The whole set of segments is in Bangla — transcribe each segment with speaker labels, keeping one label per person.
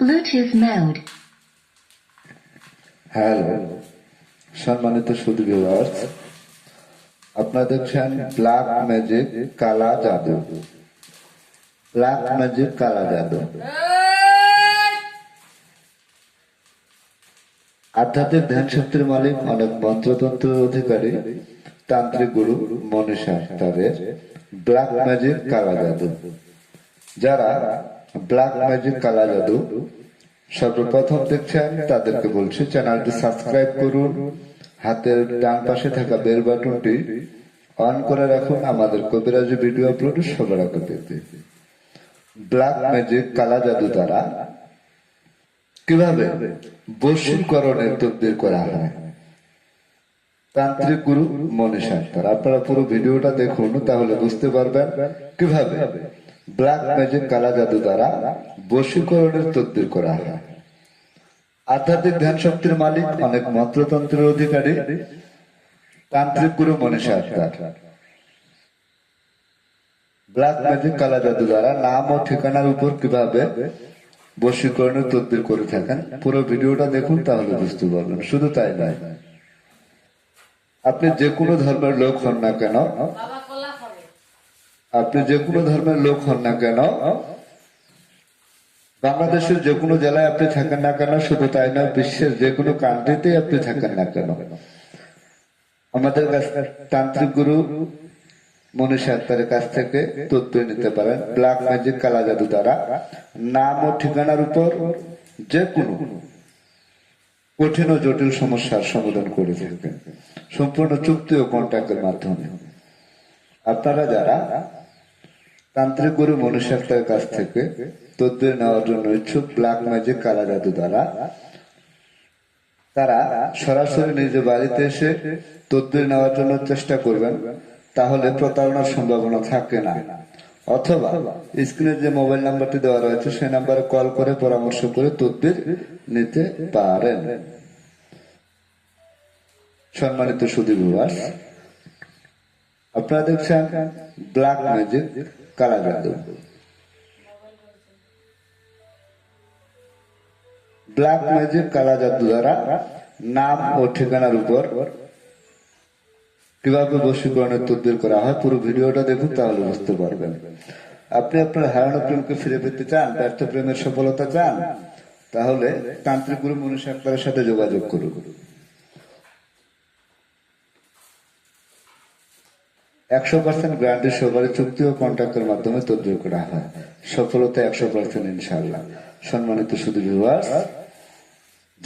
Speaker 1: Bluetooth mode.
Speaker 2: হ্যালো সম্মানিত সুধী ভিউয়ার্স, আপনারা দেখছেন ব্ল্যাক ম্যাজিক কালা জাদু। ব্ল্যাক ম্যাজিক কালা জাদু আধ্যাত্মিক ধ্যান শক্তির মালিক, অনেক মন্ত্রতন্ত্রের অধিকারী তান্ত্রিক গুরু মনীষা আখতারের ব্ল্যাক ম্যাজিক কালা জাদু। যারা ব্ল্যাক ম্যাজিক কালা জাদু সর্বপ্রথম দেখছেন তাদেরকে বলছি চ্যানেলটি সাবস্ক্রাইব করুন, হাতের ডান পাশে থাকা বেল বাটনটি অন করে রাখুন আমাদের কবিরাজি ভিডিও আপলোড সবার আগে পেতে। ব্ল্যাক ম্যাজিক কালা জাদু দ্বারা কিভাবে বশীকরণের তদবির করা হয় তান্ত্রিক গুরু মনীষা আখতার। আপনারা পুরো ভিডিওটা দেখুন, তাহলে বুঝতে পারবেন কিভাবে ব্ল্যাক ম্যাজিক কালা জাদু দ্বারা বশীকরণের তদবির করা হয়। আধ্যাত্মিক ধ্যান শক্তির মালিক, অনেক মন্ত্রতন্ত্রের অধিকারী তান্ত্রিক গুরু মনীষা আখতার ব্ল্যাক ম্যাজিক কালা জাদু দ্বারা নাম ও ঠিকানার উপর কিভাবে বশীকরণের তদবির করে থাকেন। পুরো ভিডিওটা দেখুন, তাহলে বুঝতে পারবেন। শুধু তাই নয়, আপনি যে কোনো ধর্মের লোক হন না কেন, বাংলাদেশের যে কোনো জেলায় আপনি থাকেন না কেন, শুধু তাই নয়, বিশ্বের যে কোনো কান্ট্রিতে আপনি থাকেন না কেন, আমাদের কাছে তান্ত্রিক গুরু মনীষা আখতারের কাছ থেকে তদবির নিতে পারেন। ব্ল্যাক ম্যাজিক কালা জাদু দ্বারা নাম ও ঠিকানার উপর যে কোনো কঠিন ও জটিল সমস্যার সমাধান করে থাকেন, সম্পূর্ণ চুক্তি ও কন্ট্যাক্টের মাধ্যমে। আপনারা যারা তান্ত্রিক গুরু মনীষা আখতারের কাছ থেকে তদবির নেওয়ার জন্য ইচ্ছুক, ব্ল্যাক ম্যাজিক কালা জাদু দ্বারা তারা সরাসরি নিজ বাড়িতে এসে তদবির নেওয়ার জন্য চেষ্টা করবেন, তাহলে প্রতারণার সম্ভাবনা থাকে না। অথবা স্ক্রিনে যে মোবাইল নাম্বারটি দেওয়া রয়েছে সেই নাম্বারে কল করে পরামর্শ করে তদবির নিতে পারেন। সম্মানিত সুধী ভিউয়ার্স, আপনারা দেখছেন ব্ল্যাক ম্যাজিক কালা জাদু। ব্ল্যাক ম্যাজিক কালা জাদু দ্বারা নাম ও ঠিকানার উপর কিভাবে বশীকরণের তদবির করা হয়, পুরো ভিডিওটা দেখুন, তাহলে বুঝতে পারবেন। আপনি আপনার হারানো প্রেমকে ফিরে পেতে চান, ব্যর্থ প্রেমের সফলতা চান, তাহলে তান্ত্রিক গুরু মনীষা আখতারের সাথে যোগাযোগ করুন। 100% গ্যারান্টি সহকারে চুক্তি ও কন্ট্রাক্টের মাধ্যমে তদবির করা হয়, সফলতা 100% ইনশাআল্লাহ। সম্মানিত সুধী ভিউয়ার্স,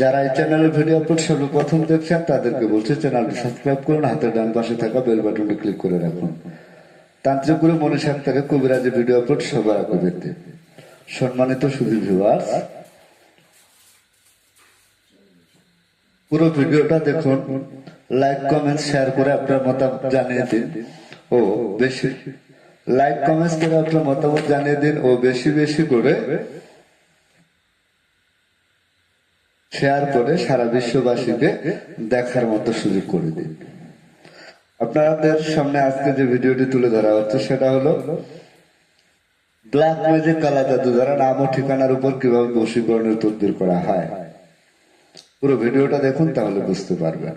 Speaker 2: যারা এই চ্যানেলের ভিডিও আপলোড সর্বপ্রথম দেখছেন তাদেরকে বলছি চ্যানেলটি সাবস্ক্রাইব করুন, হাতের ডান পাশে থাকা বেল বাটনটি ক্লিক করে রাখুন তান্ত্রিক গুরু মনীষা আখতারের কবিরাজি ভিডিও আপলোড সবার আগে পেতে। সম্মানিত সুধী ভিউয়ার্স, পুরো ভিডিওটা দেখুন, লাইক কমেন্ট শেয়ার করে আপনার মতামত জানিয়ে দিন ও বেশি লাইক কমেন্ট করে আপনার মতামত জানিয়ে দিন ও বেশি বেশি করে শেয়ার করে সারা বিশ্ববাসীকে দেখার মতো সুযোগ করে দিন। আপনাদের সামনে আজকে যে ভিডিওটি তুলে ধরা হচ্ছে সেটা হলো ব্ল্যাক ম্যাজিক কালা জাদু দ্বারা নাম ও ঠিকানার উপর কিভাবে বশীকরণের তদবির করা হয়। পুরো ভিডিওটা দেখুন, তাহলে বুঝতে পারবেন।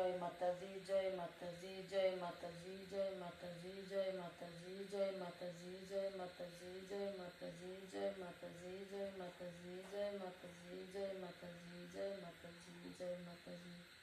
Speaker 1: জয় মাতাজি জয় মাতাজি জয় মাতাজি জয় মাতাজি জয় মাতাজি জয় মাতাজি জয় মাতাজি জয় মাতাজি জয় মাতাজি জয় মাতাজি জয় মাতাজি জয় মাতাজি জয় মাতাজি জয় মাতাজি।